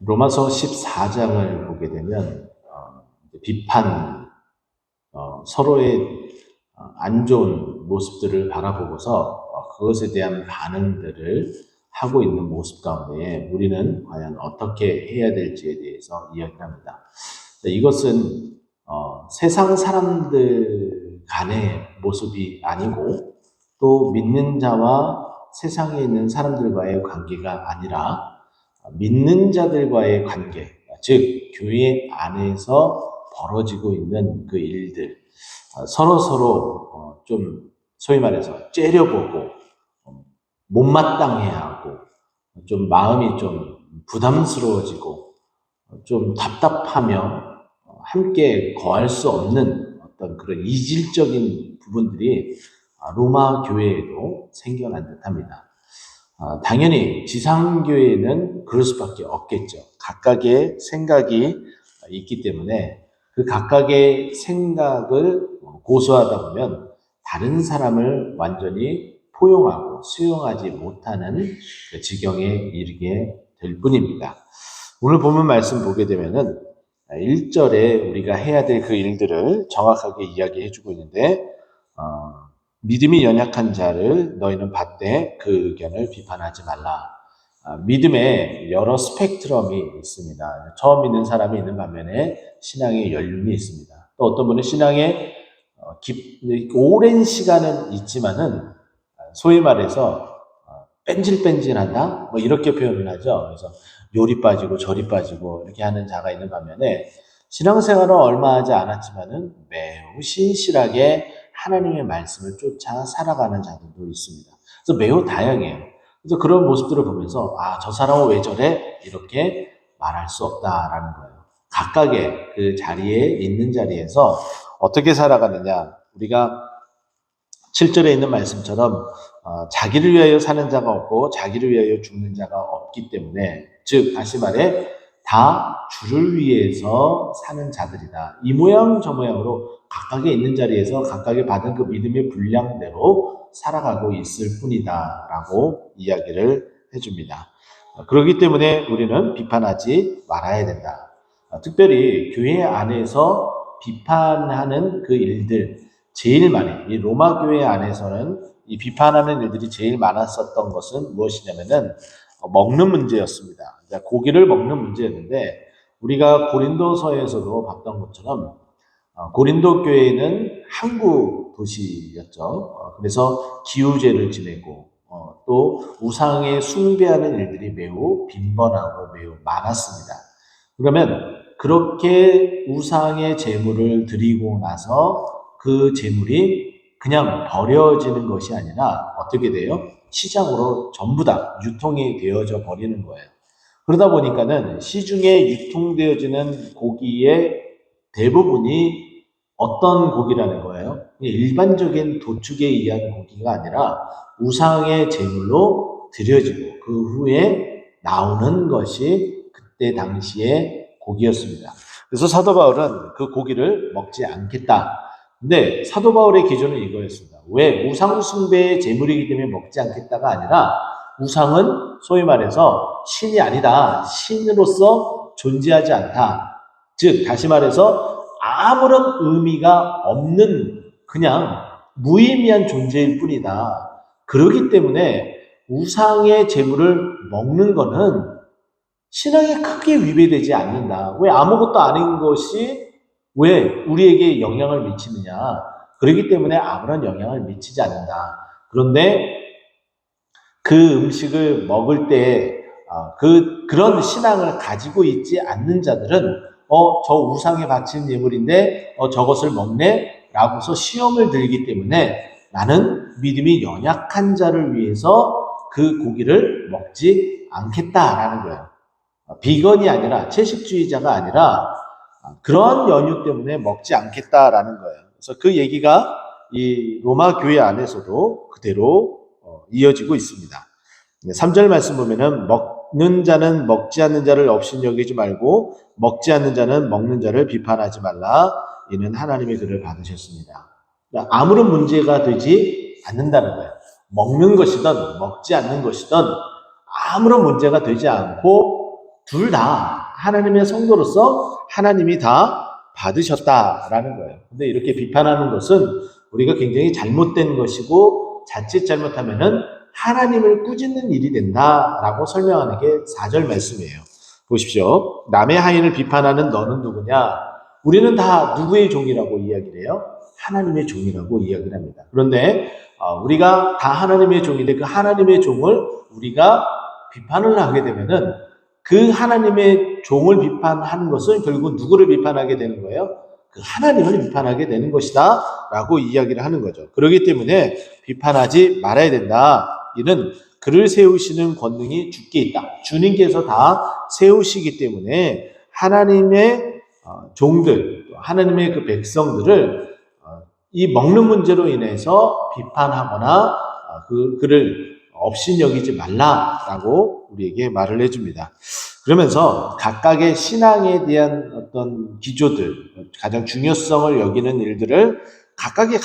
로마서 14장을 보게 되면 비판, 서로의 안 좋은 모습들을 바라보고서 그것에 대한 반응들을 하고 있는 모습 가운데 우리는 과연 어떻게 해야 될지에 대해서 이야기합니다. 이것은 세상 사람들 간의 모습이 아니고 또 믿는 자와 세상에 있는 사람들과의 관계가 아니라 믿는 자들과의 관계, 즉 교회 안에서 벌어지고 있는 그 일들, 서로 좀 소위 말해서 째려보고 못마땅해하고 좀 마음이 좀 부담스러워지고 좀 답답하며 함께 거할 수 없는 어떤 그런 이질적인 부분들이 로마 교회에도 생겨난 듯합니다. 당연히 지상교회는 그럴 수밖에 없겠죠. 각각의 생각이 있기 때문에 그 각각의 생각을 고수하다 보면 다른 사람을 완전히 포용하고 수용하지 못하는 그 지경에 이르게 될 뿐입니다. 오늘 본문 말씀 보게 되면은 1절에 우리가 해야 될 그 일들을 정확하게 이야기해 주고 있는데 믿음이 연약한 자를 너희는 받되 그 의견을 비판하지 말라. 믿음에 여러 스펙트럼이 있습니다. 처음 믿는 사람이 있는 반면에 신앙의 연륜이 있습니다. 또 어떤 분은 신앙에 오랜 시간은 있지만은 소위 말해서 뺀질뺀질하다 뭐 이렇게 표현을 하죠. 그래서 요리 빠지고 저리 빠지고 이렇게 하는 자가 있는 반면에 신앙생활은 얼마 하지 않았지만은 매우 신실하게 하나님의 말씀을 쫓아 살아가는 자들도 있습니다. 그래서 매우 다양해요. 그래서 그런 모습들을 보면서 저 사람은 왜 저래? 이렇게 말할 수 없다라는 거예요. 각각의 그 자리에 있는 자리에서 어떻게 살아가느냐. 우리가 7절에 있는 말씀처럼 자기를 위하여 사는 자가 없고 자기를 위하여 죽는 자가 없기 때문에, 즉 다시 말해 다 주를 위해서 사는 자들이다. 이 모양 저 모양으로 각각의 있는 자리에서 각각의 받은 그 믿음의 분량대로 살아가고 있을 뿐이다 라고 이야기를 해줍니다. 그렇기 때문에 우리는 비판하지 말아야 된다. 특별히 교회 안에서 비판하는 그 일들, 제일 많이 이 로마 교회 안에서는 이 비판하는 일들이 제일 많았었던 것은 무엇이냐면은 먹는 문제였습니다. 고기를 먹는 문제였는데 우리가 고린도서에서도 봤던 것처럼 고린도 교회는 항구 도시였죠. 그래서 기우제를 지내고 또 우상에 숭배하는 일들이 매우 빈번하고 매우 많았습니다. 그러면 그렇게 우상의 제물을 드리고 나서 그 제물이 그냥 버려지는 것이 아니라 어떻게 돼요? 시장으로 전부 다 유통이 되어져 버리는 거예요. 그러다 보니까는 시중에 유통되어지는 고기의 대부분이 어떤 고기라는 거예요? 일반적인 도축에 의한 고기가 아니라 우상의 제물로 드려지고 그 후에 나오는 것이 그때 당시의 고기였습니다. 그래서 사도 바울은 그 고기를 먹지 않겠다. 근데 사도 바울의 기준은 이거였습니다. 왜? 우상 숭배의 제물이기 때문에 먹지 않겠다가 아니라 우상은 소위 말해서 신이 아니다. 신으로서 존재하지 않다. 즉 다시 말해서 아무런 의미가 없는 그냥 무의미한 존재일 뿐이다. 그렇기 때문에 우상의 제물을 먹는 거는 신앙에 크게 위배되지 않는다. 왜? 아무것도 아닌 것이 왜 우리에게 영향을 미치느냐. 그렇기 때문에 아무런 영향을 미치지 않는다. 그런데 그 음식을 먹을 때 그런 신앙을 가지고 있지 않는 자들은 저 우상에 바친 예물인데 저것을 먹네? 라고서 시험을 들기 때문에 나는 믿음이 연약한 자를 위해서 그 고기를 먹지 않겠다라는 거예요. 비건이 아니라 채식주의자가 아니라 그런 연유 때문에 먹지 않겠다라는 거예요. 그래서 그 얘기가 이 로마 교회 안에서도 그대로 이어지고 있습니다. 3절 말씀 보면은 먹는 자는 먹지 않는 자를 업신여기지 말고 먹지 않는 자는 먹는 자를 비판하지 말라. 이는 하나님의 글을 받으셨습니다. 아무런 문제가 되지 않는다는 거예요. 먹는 것이든 먹지 않는 것이든 아무런 문제가 되지 않고 둘 다 하나님의 성도로서 하나님이 다 받으셨다라는 거예요. 근데 이렇게 비판하는 것은 우리가 굉장히 잘못된 것이고 자칫 잘못하면은 하나님을 꾸짖는 일이 된다라고 설명하는 게 4절 말씀이에요. 보십시오. 남의 하인을 비판하는 너는 누구냐? 우리는 다 누구의 종이라고 이야기를 해요? 하나님의 종이라고 이야기를 합니다. 그런데 우리가 다 하나님의 종인데 그 하나님의 종을 우리가 비판을 하게 되면은 그 하나님의 종을 비판하는 것은 결국 누구를 비판하게 되는 거예요? 그 하나님을 비판하게 되는 것이다 라고 이야기를 하는 거죠. 그렇기 때문에 비판하지 말아야 된다. 이는 그를 세우시는 권능이 주께 있다. 주님께서 다 세우시기 때문에 하나님의 종들, 하나님의 그 백성들을 이 먹는 문제로 인해서 비판하거나 그를 업신여기지 말라라고 우리에게 말을 해줍니다. 그러면서 각각의 신앙에 대한 어떤 기조들, 가장 중요성을 여기는 일들을 각각의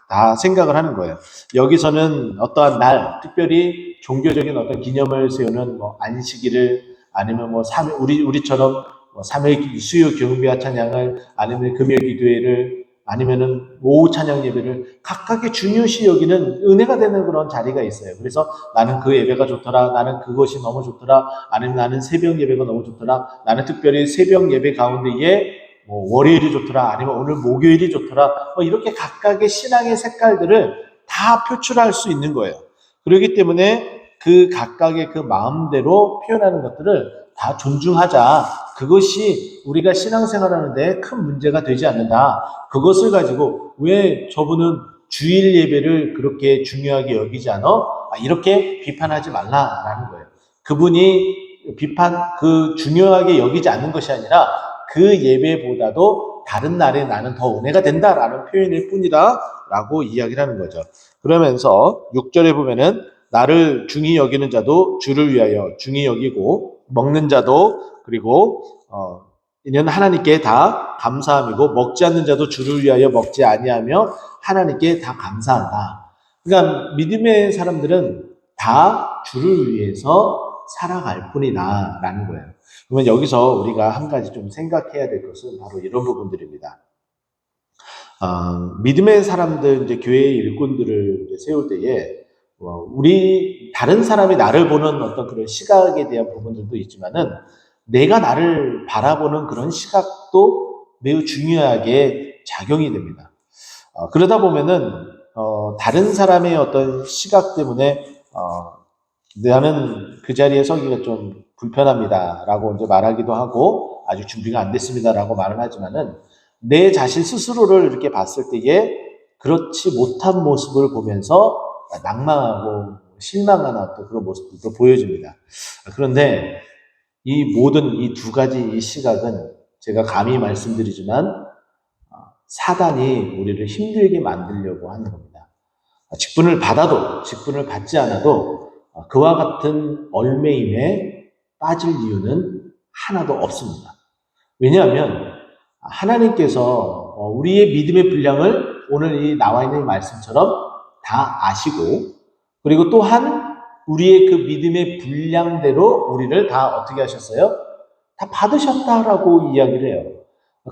다 생각을 하는 거예요. 여기서는 어떠한 날, 특별히 종교적인 어떤 기념을 세우는 뭐 안식일을 아니면 뭐 우리처럼 뭐 3일 수요 경배와 찬양을 아니면 금요 기도회를 아니면은 오후 찬양 예배를 각각의 중요시 여기는 은혜가 되는 그런 자리가 있어요. 그래서 나는 그 예배가 좋더라. 나는 그것이 너무 좋더라. 아니면 나는 새벽 예배가 너무 좋더라. 나는 특별히 새벽 예배 가운데에 뭐 월요일이 좋더라. 아니면 오늘 목요일이 좋더라. 뭐 이렇게 각각의 신앙의 색깔들을 다 표출할 수 있는 거예요. 그렇기 때문에 그 각각의 그 마음대로 표현하는 것들을 다 존중하자. 그것이 우리가 신앙생활하는데 큰 문제가 되지 않는다. 그것을 가지고 왜 저분은 주일 예배를 그렇게 중요하게 여기지 않아? 이렇게 비판하지 말라라는 거예요. 그분이 중요하게 여기지 않는 것이 아니라 그 예배보다도 다른 날에 나는 더 은혜가 된다라는 표현일 뿐이다 라고 이야기를 하는 거죠. 그러면서 6절에 보면은 나를 중히 여기는 자도 주를 위하여 중히 여기고 먹는 자도 그리고 이는 하나님께 다 감사함이고 먹지 않는 자도 주를 위하여 먹지 아니하며 하나님께 다 감사한다. 그러니까 믿음의 사람들은 다 주를 위해서 살아갈 뿐이다 라는 거예요. 그러면 여기서 우리가 한 가지 좀 생각해야 될 것은 바로 이런 부분들입니다. 믿음의 사람들, 이제 교회의 일꾼들을 이제 세울 때에 우리 다른 사람이 나를 보는 어떤 그런 시각에 대한 부분들도 있지만은 내가 나를 바라보는 그런 시각도 매우 중요하게 작용이 됩니다. 그러다 보면은 다른 사람의 어떤 시각 때문에 나는 그 자리에 서기가 좀 불편합니다라고 이제 말하기도 하고 아직 준비가 안 됐습니다라고 말을 하지만은 내 자신 스스로를 이렇게 봤을 때에 그렇지 못한 모습을 보면서 낭망하고 실망하는 어떤 그런 모습들도 보여집니다. 그런데 이 모든 이 두 가지 이 시각은 제가 감히 말씀드리지만 사단이 우리를 힘들게 만들려고 하는 겁니다. 직분을 받아도 직분을 받지 않아도 그와 같은 얼매임에 빠질 이유는 하나도 없습니다. 왜냐하면 하나님께서 우리의 믿음의 분량을 오늘 이 나와 있는 말씀처럼 다 아시고 그리고 또한 우리의 그 믿음의 분량대로 우리를 다 어떻게 하셨어요? 다 받으셨다라고 이야기를 해요.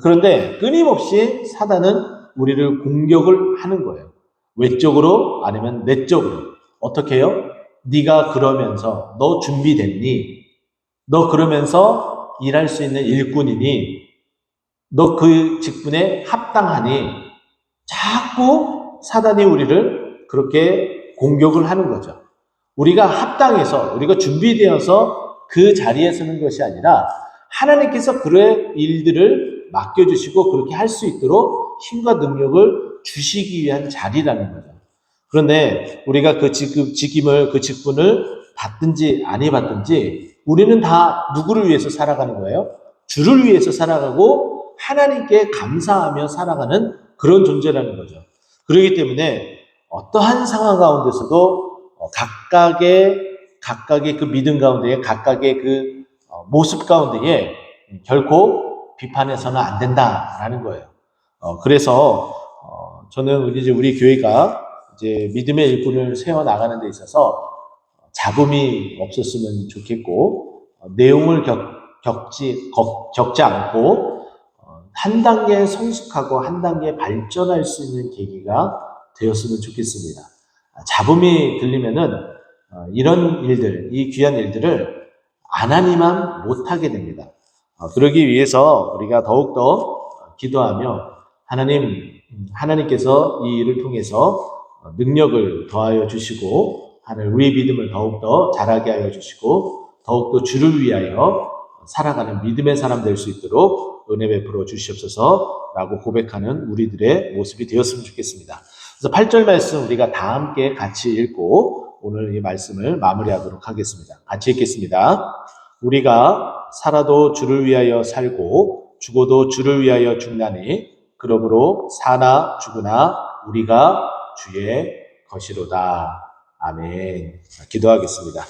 그런데 끊임없이 사단은 우리를 공격을 하는 거예요. 외적으로 아니면 내적으로. 어떻게 해요? 네가 그러면서 너 준비됐니? 너 그러면서 일할 수 있는 일꾼이니? 너 그 직분에 합당하니? 자꾸 사단이 우리를 그렇게 공격을 하는 거죠. 우리가 합당해서, 우리가 준비되어서 그 자리에 서는 것이 아니라 하나님께서 그의 일들을 맡겨주시고 그렇게 할 수 있도록 힘과 능력을 주시기 위한 자리라는 거죠. 그런데 우리가 그 직임을, 그 직분을 받든지 아니 받든지 우리는 다 누구를 위해서 살아가는 거예요? 주를 위해서 살아가고 하나님께 감사하며 살아가는 그런 존재라는 거죠. 그렇기 때문에 어떠한 상황 가운데서도 각각의 그 믿음 가운데에 각각의 그 모습 가운데에 결코 비판해서는 안 된다라는 거예요. 그래서 저는 이제 우리 교회가 이제 믿음의 일꾼을 세워 나가는 데 있어서 잡음이 없었으면 좋겠고 내용을 겪지 않고 한 단계 성숙하고 한 단계 발전할 수 있는 계기가 되었으면 좋겠습니다. 잡음이 들리면은 이런 일들, 이 귀한 일들을 안 하니만 못하게 됩니다. 그러기 위해서 우리가 더욱더 기도하며 하나님께서 이 일을 통해서 능력을 더하여 주시고 우리의 믿음을 더욱더 자라게 하여 주시고 더욱더 주를 위하여 살아가는 믿음의 사람 될 수 있도록 은혜 베풀어 주시옵소서라고 고백하는 우리들의 모습이 되었으면 좋겠습니다. 그래서 8절 말씀 우리가 다 함께 같이 읽고 오늘 이 말씀을 마무리하도록 하겠습니다. 같이 읽겠습니다. 우리가 살아도 주를 위하여 살고 죽어도 주를 위하여 죽나니 그러므로 사나 죽으나 우리가 주의 것이로다. 아멘. 기도하겠습니다.